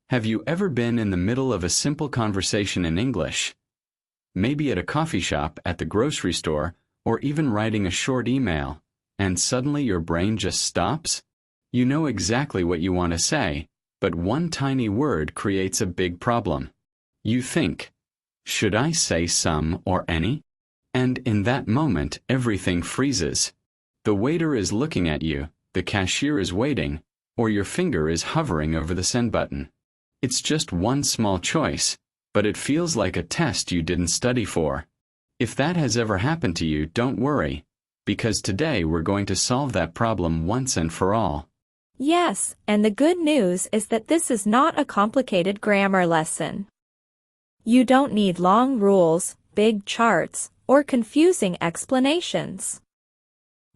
Have you ever been in the middle of a simple conversation in English? Maybe at a coffee shop, at the grocery store, or even writing a short email, and suddenly your brain just stops? You know exactly what you want to say, but one tiny word creates a big problem. You think, should I say some or any? And in that moment, everything freezes. The waiter is looking at you, the cashier is waiting, or your finger is hovering over the send button. It's just one small choice, but it feels like a test you didn't study for. If that has ever happened to you, don't worry, because today we're going to solve that problem once and for all. Yes, and the good news is that this is not a complicated grammar lesson. You don't need long rules, big charts, or confusing explanations.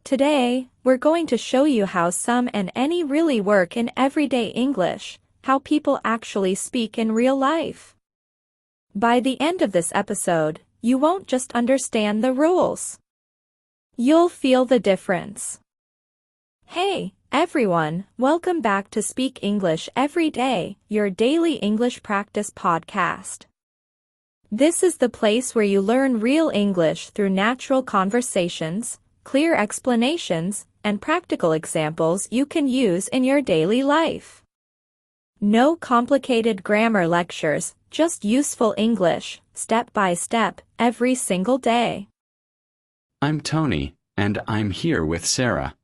Today, we're going to show you how some and any really work in everyday English, how people actually speak in real life. By the end of this episode, you won't just understand the rules. You'll feel the difference. Hey, everyone, welcome back to Speak English Every Day, your daily English practice podcast. This is the place where you learn real English through natural conversations, clear explanations, and practical examples you can use in your daily life. No complicated grammar lectures, just useful English, step by step, every single day. I'm Tony, and I'm here with Sarah.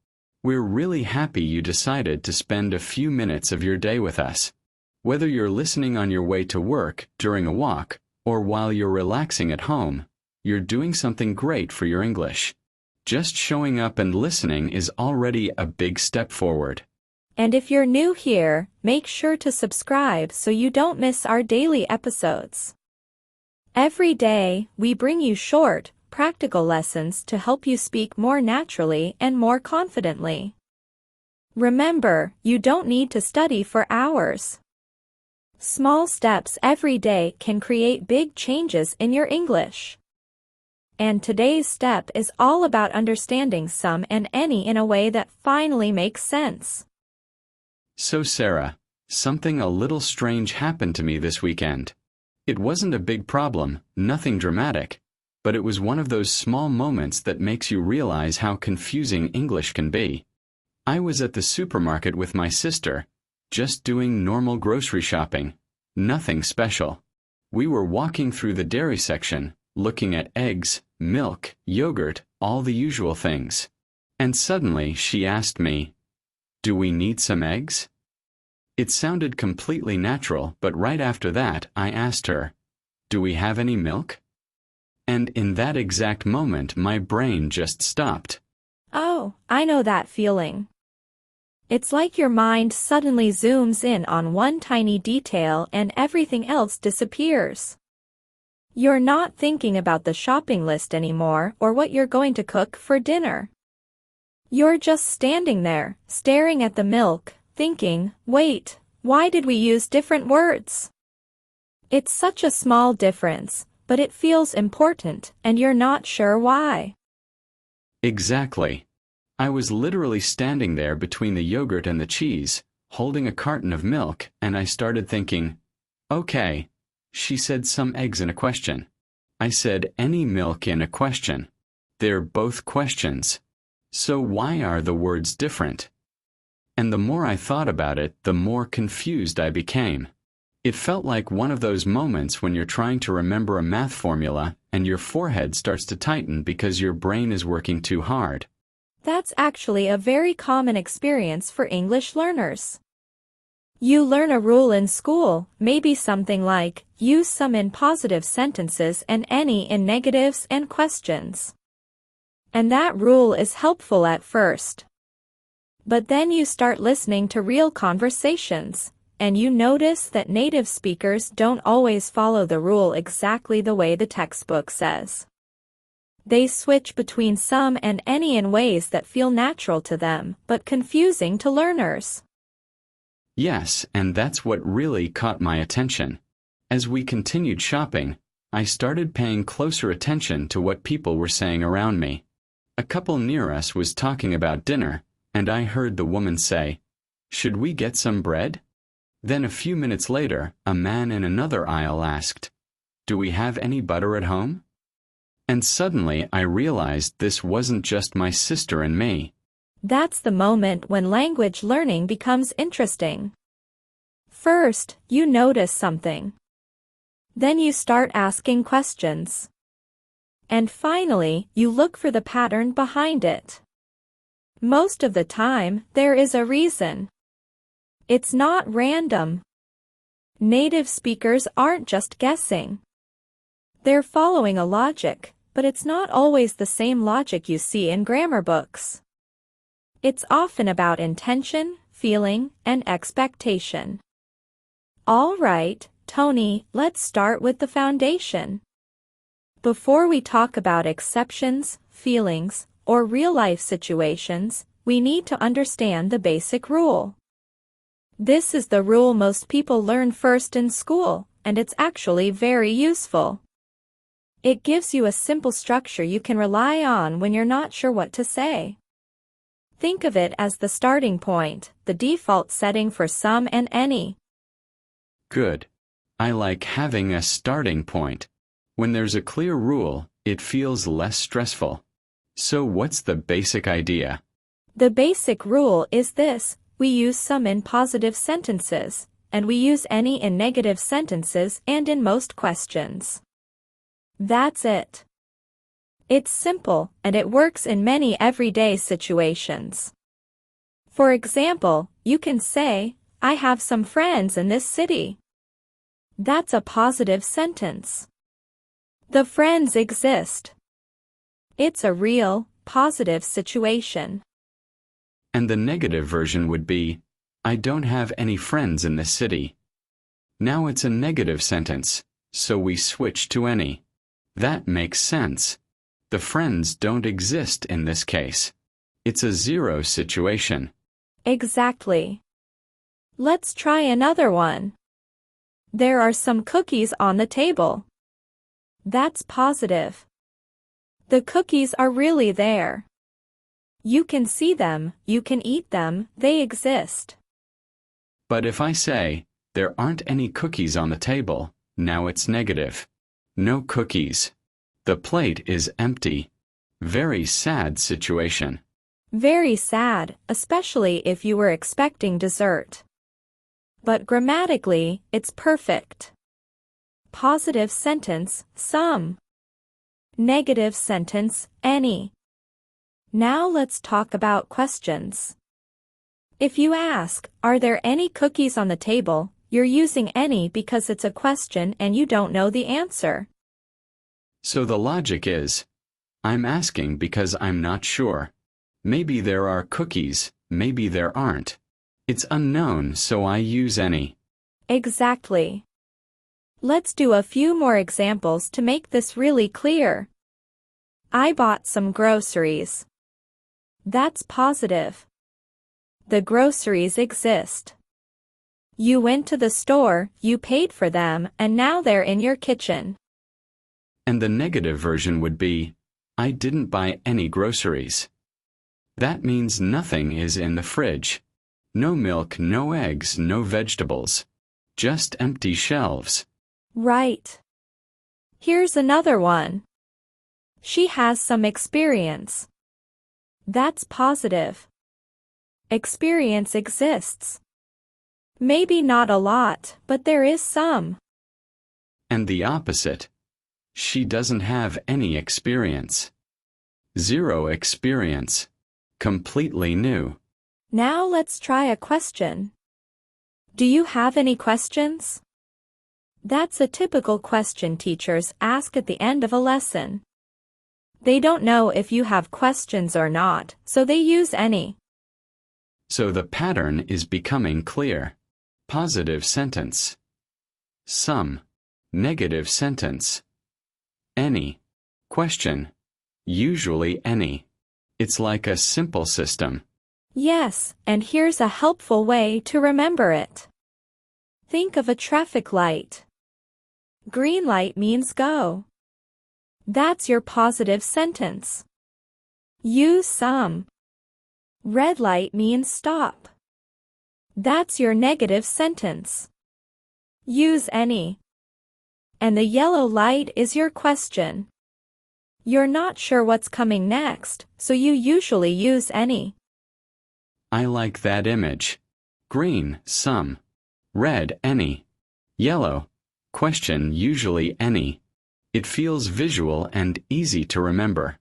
We're really happy you decided to spend a few minutes of your day with us. Whether you're listening on your way to work, during a walk, or while you're relaxing at home, you're doing something great for your English. Just showing up and listening is already a big step forward. And if you're new here, make sure to subscribe so you don't miss our daily episodes. Every day, we bring you short, practical lessons to help you speak more naturally and more confidently. Remember, you don't need to study for hours. Small steps every day can create big changes in your English. And today's step is all about understanding some and any in a way that finally makes sense. So Sarah, something a little strange happened to me this weekend. It wasn't a big problem, nothing dramatic, but it was one of those small moments that makes you realize how confusing English can be. I was at the supermarket with my sister, just doing normal grocery shopping, nothing special. We were walking through the dairy section, looking at eggs, milk, yogurt, all the usual things. And suddenly she asked me, "Do we need some eggs?" It sounded completely natural, but right after that I asked her, "Do we have any milk?" And in that exact moment my brain just stopped. Oh, I know that feeling. It's like your mind suddenly zooms in on one tiny detail and everything else disappears. You're not thinking about the shopping list anymore or what you're going to cook for dinner. You're just standing there, staring at the milk, thinking, wait, why did we use different words? It's such a small difference, but it feels important, and you're not sure why. Exactly. I was literally standing there between the yogurt and the cheese, holding a carton of milk, and I started thinking, okay, she said some eggs in a question. I said any milk in a question. They're both questions. So why are the words different? And the more I thought about it, the more confused I became. It felt like one of those moments when you're trying to remember a math formula and your forehead starts to tighten because your brain is working too hard. That's actually a very common experience for English learners. You learn a rule in school, maybe something like, use some in positive sentences and any in negatives and questions. And that rule is helpful at first. But then you start listening to real conversations, and you notice that native speakers don't always follow the rule exactly the way the textbook says. They switch between some and any in ways that feel natural to them, but confusing to learners. Yes, and that's what really caught my attention. As we continued shopping, I started paying closer attention to what people were saying around me. A couple near us was talking about dinner, and I heard the woman say, "Should we get some bread?" Then a few minutes later, a man in another aisle asked, "Do we have any butter at home?" And suddenly I realized this wasn't just my sister and me. That's the moment when language learning becomes interesting. First, you notice something. Then you start asking questions. And finally, you look for the pattern behind it. Most of the time, there is a reason. It's not random. Native speakers aren't just guessing. They're following a logic, but it's not always the same logic you see in grammar books. It's often about intention, feeling, and expectation. All right, Tony, let's start with the foundation. Before we talk about exceptions, feelings, or real-life situations, we need to understand the basic rule. This is the rule most people learn first in school, and it's actually very useful. It gives you a simple structure you can rely on when you're not sure what to say. Think of it as the starting point, the default setting for some and any. Good. I like having a starting point. When there's a clear rule, it feels less stressful. So what's the basic idea? The basic rule is this: we use some in positive sentences, and we use any in negative sentences and in most questions. That's it. It's simple, and it works in many everyday situations. For example, you can say, "I have some friends in this city." That's a positive sentence. The friends exist. It's a real, positive situation. And the negative version would be, "I don't have any friends in this city." Now it's a negative sentence, so we switch to any. That makes sense. The friends don't exist in this case. It's a zero situation. Exactly. Let's try another one. There are some cookies on the table. That's positive. The cookies are really there. You can see them, you can eat them, they exist. But if I say, "There aren't any cookies on the table," now it's negative. No cookies. The plate is empty. Very sad situation. Very sad, especially if you were expecting dessert. But grammatically, it's perfect. Positive sentence, some. Negative sentence, any. Now let's talk about questions. If you ask, "Are there any cookies on the table?" you're using any because it's a question and you don't know the answer. So the logic is, I'm asking because I'm not sure. Maybe there are cookies, maybe there aren't. It's unknown, so I use any. Exactly. Let's do a few more examples to make this really clear. I bought some groceries. That's positive. The groceries exist. You went to the store, you paid for them, and now they're in your kitchen. And the negative version would be, I didn't buy any groceries. That means nothing is in the fridge. No milk, no eggs, no vegetables. Just empty shelves. Right. Here's another one. She has some experience. That's positive. Experience exists. Maybe not a lot, but there is some. And the opposite. She doesn't have any experience. Zero experience. Completely new. Now let's try a question. Do you have any questions? That's a typical question teachers ask at the end of a lesson. They don't know if you have questions or not, so they use any. So the pattern is becoming clear. Positive sentence. Some. Negative sentence. Any. Question. Usually any. It's like a simple system. Yes, and here's a helpful way to remember it. Think of a traffic light. Green light means go. That's your positive sentence. Use some. Red light means stop. That's your negative sentence. Use any. And the yellow light is your question. You're not sure what's coming next, so you usually use any. I like that image. Green, some. Red, any. Yellow, question, usually any. It feels visual and easy to remember.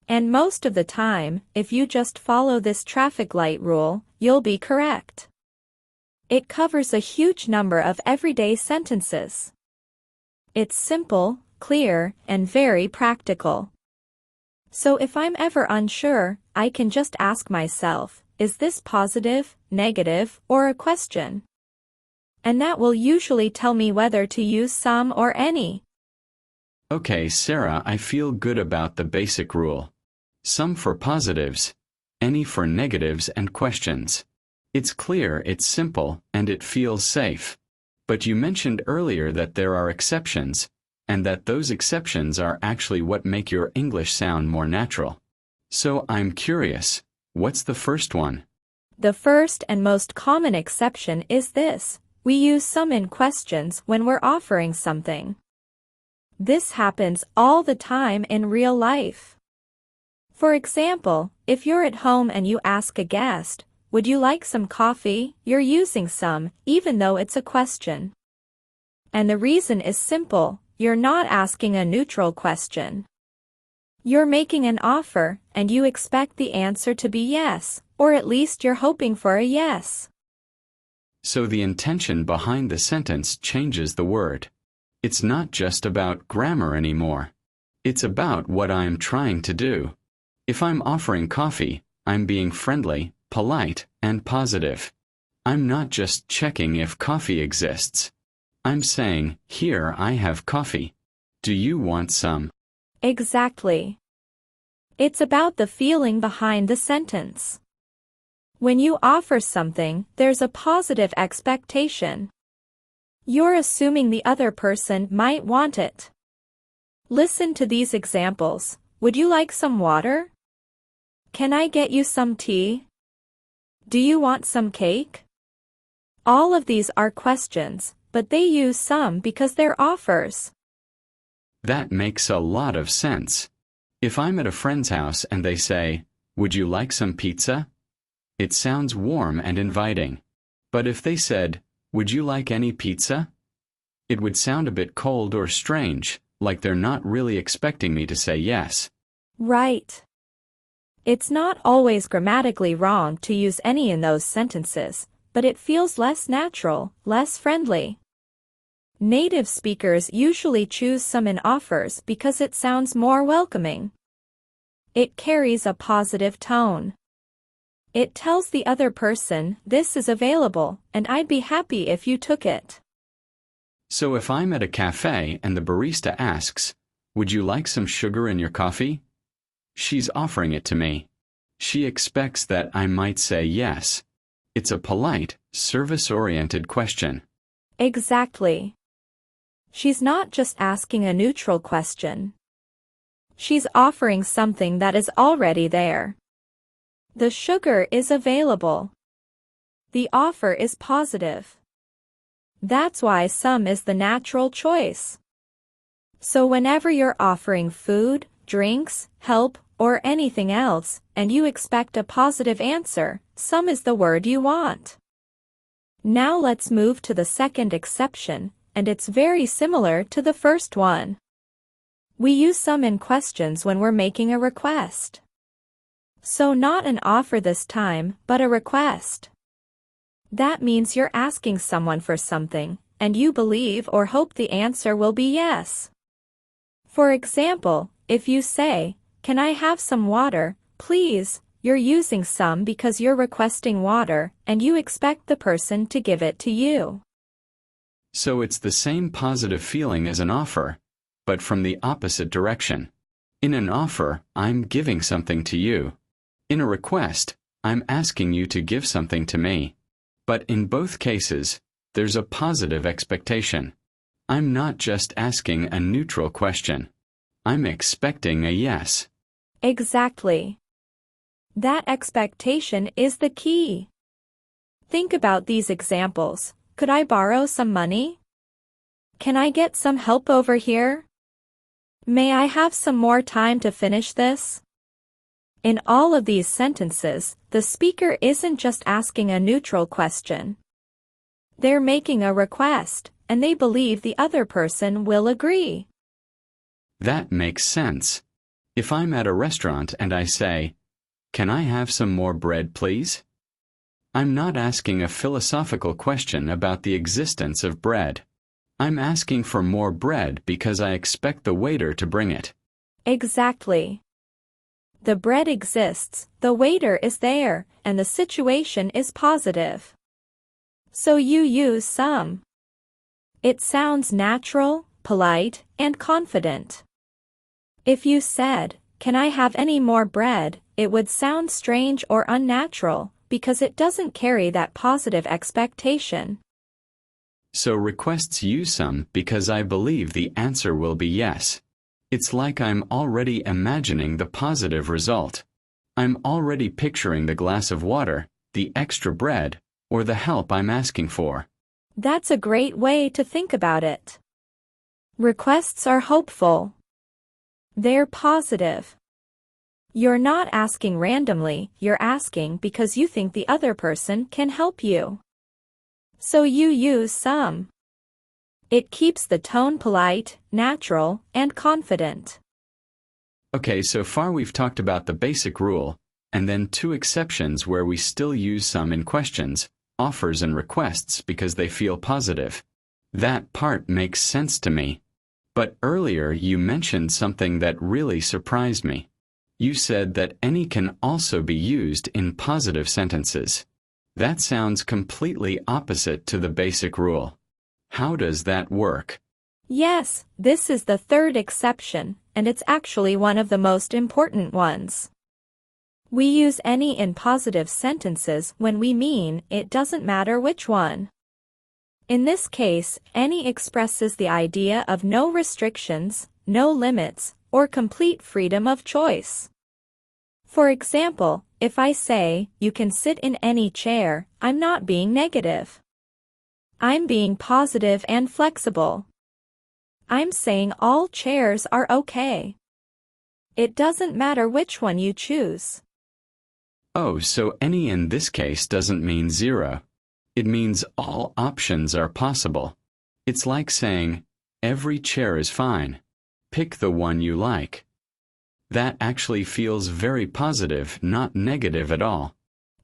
And most of the time, if you just follow this traffic light rule, you'll be correct. It covers a huge number of everyday sentences. It's simple, clear, and very practical. So if I'm ever unsure, I can just ask myself, is this positive, negative, or a question? And that will usually tell me whether to use some or any. Okay, Sarah, I feel good about the basic rule. Some for positives, any for negatives and questions. It's clear, it's simple, and it feels safe. But you mentioned earlier that there are exceptions, and that those exceptions are actually what make your English sound more natural. So I'm curious, what's the first one? The first and most common exception is this: we use some in questions when we're offering something. This happens all the time in real life. For example, if you're at home and you ask a guest, "Would you like some coffee?" you're using some, even though it's a question. And the reason is simple: you're not asking a neutral question. You're making an offer, and you expect the answer to be yes, or at least you're hoping for a yes. So the intention behind the sentence changes the word. It's not just about grammar anymore. It's about what I'm trying to do. If I'm offering coffee, I'm being friendly, polite, and positive. I'm not just checking if coffee exists. I'm saying, here, I have coffee. Do you want some? Exactly. It's about the feeling behind the sentence. When you offer something, there's a positive expectation. You're assuming the other person might want it. Listen to these examples. Would you like some water? Can I get you some tea? Do you want some cake? All of these are questions, but they use some because they're offers. That makes a lot of sense. If I'm at a friend's house and they say, "Would you like some pizza?" It sounds warm and inviting. But if they said, "Would you like any pizza?" it would sound a bit cold or strange, like they're not really expecting me to say yes. Right. It's not always grammatically wrong to use any in those sentences, but it feels less natural, less friendly. Native speakers usually choose some in offers because it sounds more welcoming. It carries a positive tone. It tells the other person, "This is available, and I'd be happy if you took it." So if I'm at a cafe and the barista asks, "Would you like some sugar in your coffee?" she's offering it to me. She expects that I might say yes. It's a polite, service-oriented question. Exactly. She's not just asking a neutral question. She's offering something that is already there. The sugar is available. The offer is positive. That's why some is the natural choice. So whenever you're offering food, drinks, help, or anything else, and you expect a positive answer, some is the word you want. Now let's move to the second exception, and it's very similar to the first one. We use some in questions when we're making a request. So not an offer this time, but a request. That means you're asking someone for something, and you believe or hope the answer will be yes. For example, if you say, "Can I have some water, please?" you're using some because you're requesting water, and you expect the person to give it to you. So it's the same positive feeling as an offer, but from the opposite direction. In an offer, I'm giving something to you. In a request, I'm asking you to give something to me. But in both cases, there's a positive expectation. I'm not just asking a neutral question. I'm expecting a yes. Exactly. That expectation is the key. Think about these examples. Could I borrow some money? Can I get some help over here? May I have some more time to finish this? In all of these sentences, the speaker isn't just asking a neutral question. They're making a request, and they believe the other person will agree. That makes sense. If I'm at a restaurant and I say, "Can I have some more bread, please?" I'm not asking a philosophical question about the existence of bread. I'm asking for more bread because I expect the waiter to bring it. Exactly. The bread exists, the waiter is there, and the situation is positive. So you use some. It sounds natural, polite, and confident. If you said, "Can I have any more bread?" it would sound strange or unnatural, because it doesn't carry that positive expectation. So requests use some because I believe the answer will be yes. It's like I'm already imagining the positive result. I'm already picturing the glass of water, the extra bread, or the help I'm asking for. That's a great way to think about it. Requests are hopeful. They're positive. You're not asking randomly, you're asking because you think the other person can help you. So you use some. It keeps the tone polite, natural, and confident. Okay, so far we've talked about the basic rule, and then two exceptions where we still use some in questions, offers and requests because they feel positive. That part makes sense to me. But earlier you mentioned something that really surprised me. You said that any can also be used in positive sentences. That sounds completely opposite to the basic rule. How does that work? Yes, this is the third exception, and it's actually one of the most important ones. We use any in positive sentences when we mean it doesn't matter which one. In this case, any expresses the idea of no restrictions, no limits, or complete freedom of choice. For example, if I say, "You can sit in any chair," I'm not being negative. I'm being positive and flexible. I'm saying all chairs are okay. It doesn't matter which one you choose. Oh, so any in this case doesn't mean zero. It means all options are possible. It's like saying, "Every chair is fine. Pick the one you like." That actually feels very positive, not negative at all.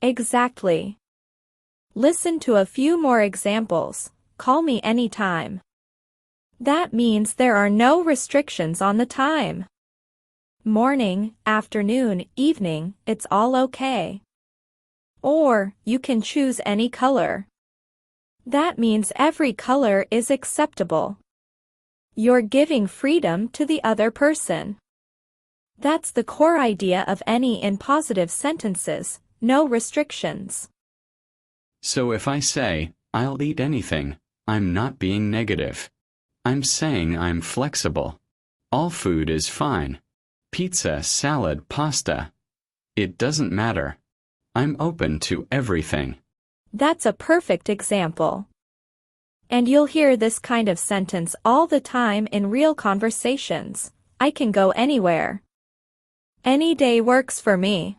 Exactly. Listen to a few more examples. Call me anytime. That means there are no restrictions on the time. Morning, afternoon, evening, it's all okay. Or, you can choose any color. That means every color is acceptable. You're giving freedom to the other person. That's the core idea of any in positive sentences, no restrictions. So if I say, "I'll eat anything," I'm not being negative. I'm saying I'm flexible. All food is fine. Pizza, salad, pasta. It doesn't matter. I'm open to everything. That's a perfect example. And you'll hear this kind of sentence all the time in real conversations. I can go anywhere. Any day works for me.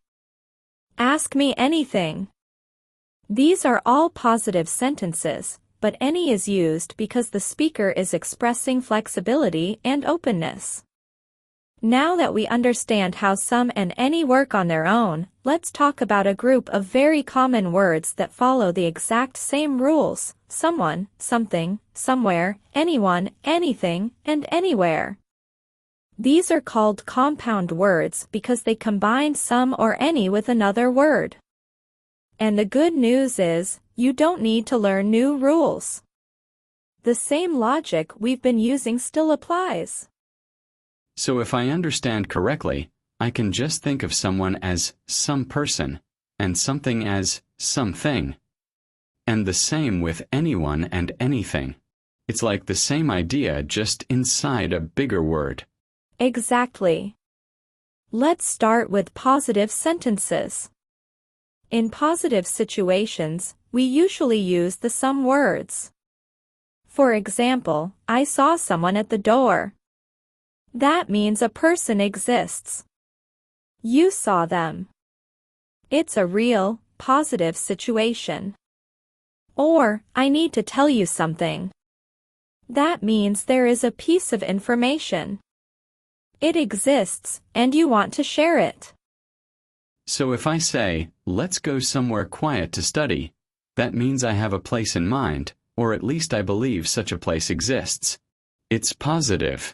Ask me anything. These are all positive sentences, but any is used because the speaker is expressing flexibility and openness. Now that we understand how some and any work on their own, let's talk about a group of very common words that follow the exact same rules: someone, something, somewhere, anyone, anything, and anywhere. These are called compound words because they combine some or any with another word. And the good news is, you don't need to learn new rules. The same logic we've been using still applies. So if I understand correctly, I can just think of someone as some person, and something as something. And the same with anyone and anything. It's like the same idea, just inside a bigger word. Exactly. Let's start with positive sentences. In positive situations, we usually use the some words. For example, I saw someone at the door. That means a person exists. You saw them. It's a real, positive situation. Or, I need to tell you something. That means there is a piece of information. It exists, and you want to share it. So if I say, let's go somewhere quiet to study, that means I have a place in mind, or at least I believe such a place exists. It's positive.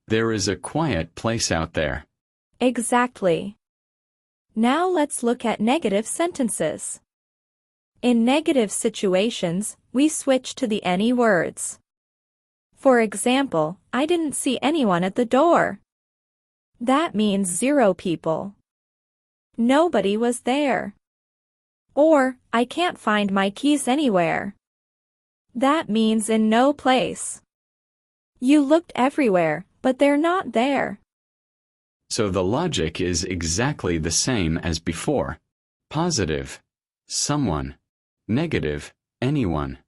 There is a quiet place out there. Exactly. Now let's look at negative sentences. In negative situations, we switch to the any words. For example, I didn't see anyone at the door. That means 0 people. Nobody was there. Or, I can't find my keys anywhere. That means in no place. You looked everywhere, but they're not there. So the logic is exactly the same as before. Positive, someone. Negative, anyone.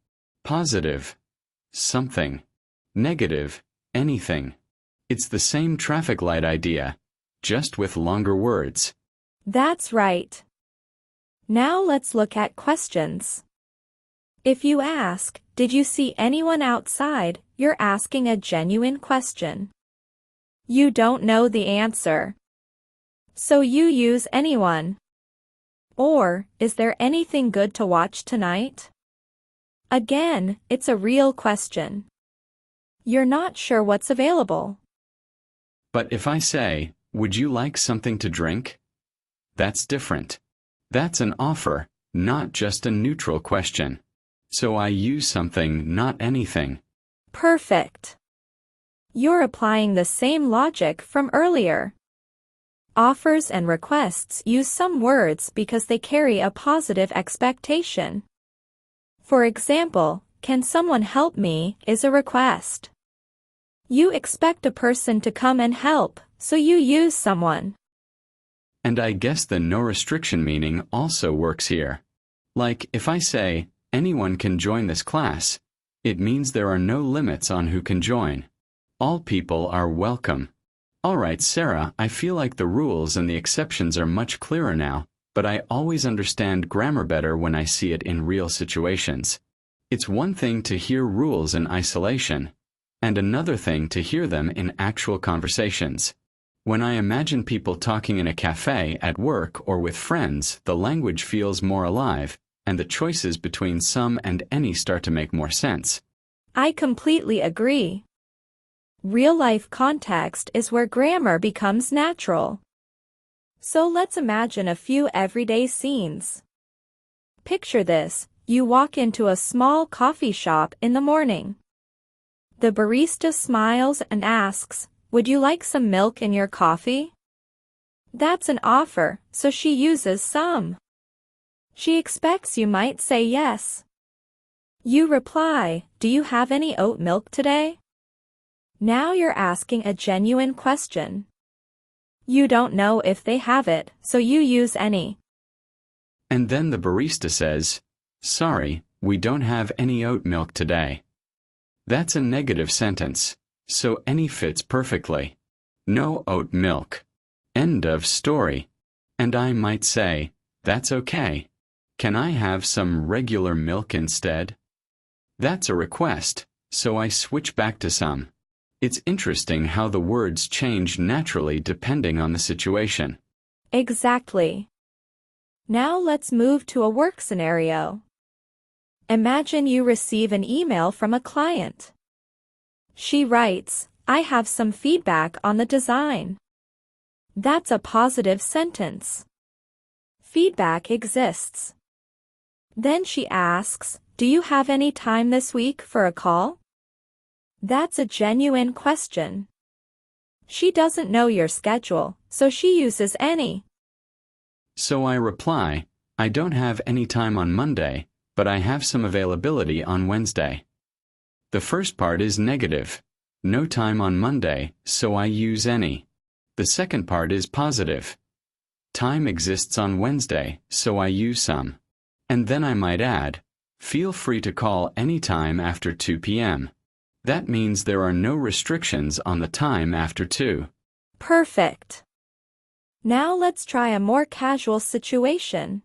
Positive, something. Negative, anything. It's the same traffic light idea, just with longer words. That's right. Now let's look at questions. If you ask, did you see anyone outside, you're asking a genuine question. You don't know the answer. So you use anyone. Or, is there anything good to watch tonight? Again, it's a real question. You're not sure what's available. But if I say, would you like something to drink? That's different. That's an offer, not just a neutral question. So I use something, not anything. Perfect. You're applying the same logic from earlier. Offers and requests use some words because they carry a positive expectation. For example, can someone help me is a request. You expect a person to come and help, so you use someone. And I guess the no restriction meaning also works here. Like, if I say, anyone can join this class, it means there are no limits on who can join. All people are welcome. All right, Sarah, I feel like the rules and the exceptions are much clearer now, but I always understand grammar better when I see it in real situations. It's one thing to hear rules in isolation, and another thing to hear them in actual conversations. When I imagine people talking in a cafe, at work, or with friends, the language feels more alive, and the choices between some and any start to make more sense. I completely agree. Real-life context is where grammar becomes natural. So let's imagine a few everyday scenes. Picture this: you walk into a small coffee shop in the morning. The barista smiles and asks, "Would you like some milk in your coffee?" That's an offer, so she uses some. She expects you might say yes. You reply, "Do you have any oat milk today?" Now you're asking a genuine question. You don't know if they have it, so you use any. And then the barista says, "Sorry, we don't have any oat milk today." That's a negative sentence, so any fits perfectly. No oat milk. End of story. And I might say, "That's okay. Can I have some regular milk instead?" That's a request, so I switch back to some. It's interesting how the words change naturally depending on the situation. Exactly. Now let's move to a work scenario. Imagine you receive an email from a client. She writes, "I have some feedback on the design." That's a positive sentence. Feedback exists. Then she asks, "Do you have any time this week for a call?" That's a genuine question. She doesn't know your schedule, so she uses any. So I reply, "I don't have any time on Monday, but I have some availability on Wednesday." The first part is negative. No time on Monday, so I use any. The second part is positive. Time exists on Wednesday, so I use some. And then I might add, feel free to call any time after 2 p.m. That means there are no restrictions on the time after 2. Perfect. Now let's try a more casual situation.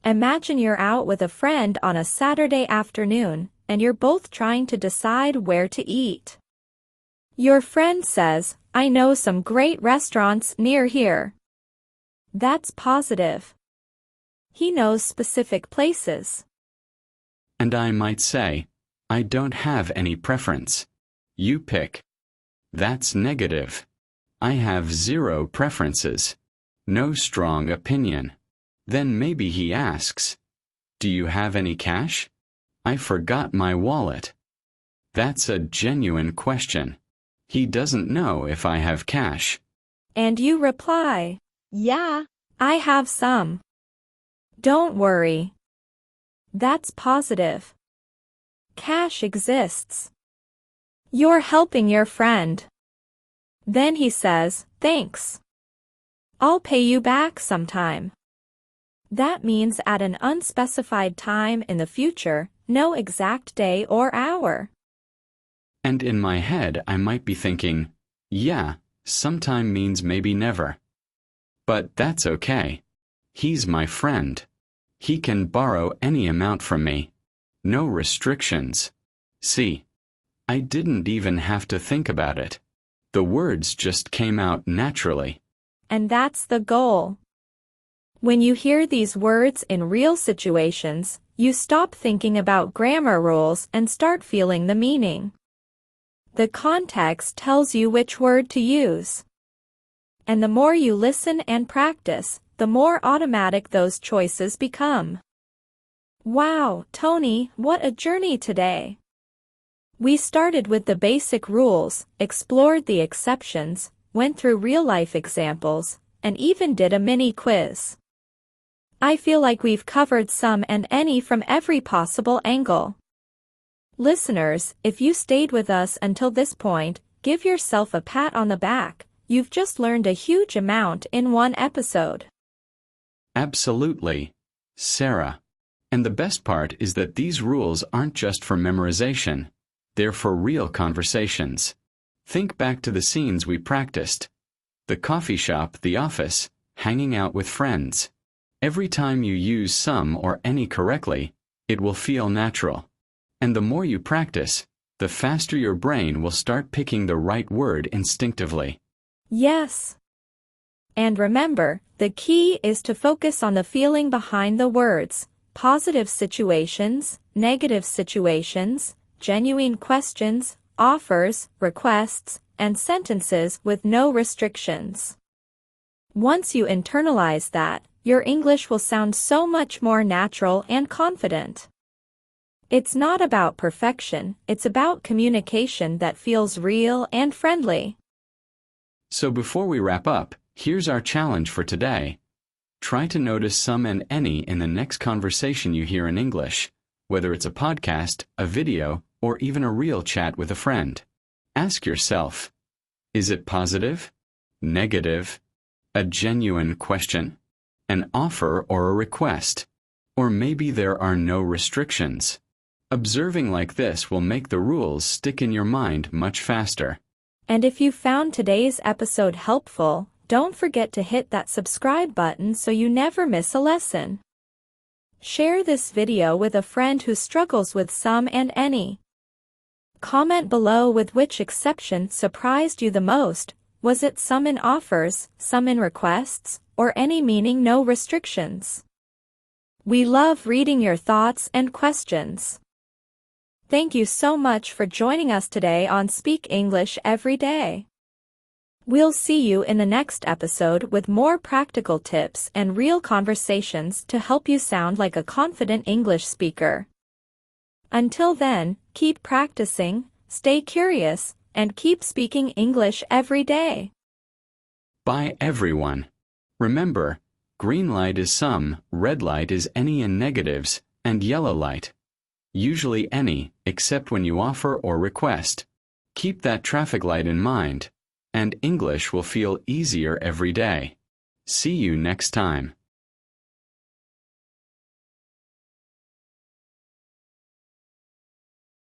Imagine you're out with a friend on a Saturday afternoon, and you're both trying to decide where to eat. Your friend says, "I know some great restaurants near here." That's positive. He knows specific places. And I might say, I don't have any preference. You pick. That's negative. I have 0 preferences. No strong opinion. Then maybe he asks, do you have any cash? I forgot my wallet. That's a genuine question. He doesn't know if I have cash. And you reply, "Yeah, I have some. Don't worry." That's positive. Cash exists. You're helping your friend. Then he says, "Thanks. I'll pay you back sometime." That means at an unspecified time in the future, no exact day or hour. And in my head I might be thinking, yeah, sometime means maybe never. But that's okay. He's my friend. He can borrow any amount from me. No restrictions. See, I didn't even have to think about it. The words just came out naturally. And that's the goal. When you hear these words in real situations, you stop thinking about grammar rules and start feeling the meaning. The context tells you which word to use. And the more you listen and practice, the more automatic those choices become. Wow, Tony, what a journey today! We started with the basic rules, explored the exceptions, went through real-life examples, and even did a mini quiz. I feel like we've covered some and any from every possible angle. Listeners, if you stayed with us until this point, give yourself a pat on the back. You've just learned a huge amount in one episode. Absolutely, Sarah. And the best part is that these rules aren't just for memorization. They're for real conversations. Think back to the scenes we practiced. The coffee shop, the office, hanging out with friends. Every time you use some or any correctly, it will feel natural. And the more you practice, the faster your brain will start picking the right word instinctively. Yes. And remember, the key is to focus on the feeling behind the words. Positive situations, negative situations, genuine questions, offers, requests, and sentences with no restrictions. Once you internalize that, your English will sound so much more natural and confident. It's not about perfection, it's about communication that feels real and friendly. So before we wrap up, here's our challenge for today. Try to notice some and any in the next conversation you hear in English, whether it's a podcast, a video, or even a real chat with a friend. Ask yourself, is it positive, negative, a genuine question, an offer or a request, or maybe there are no restrictions? Observing like this will make the rules stick in your mind much faster. And if you found today's episode helpful, don't forget to hit that subscribe button so you never miss a lesson. Share this video with a friend who struggles with some and any. Comment below with which exception surprised you the most. Was it some in offers, some in requests, or any meaning no restrictions? We love reading your thoughts and questions. Thank you so much for joining us today on Speak English Every Day. We'll see you in the next episode with more practical tips and real conversations to help you sound like a confident English speaker. Until then, keep practicing, stay curious, and keep speaking English every day. Bye everyone. Remember, green light is some, red light is any in negatives, and yellow light. Usually any, except when you offer or request. Keep that traffic light in mind, and English will feel easier every day. See you next time.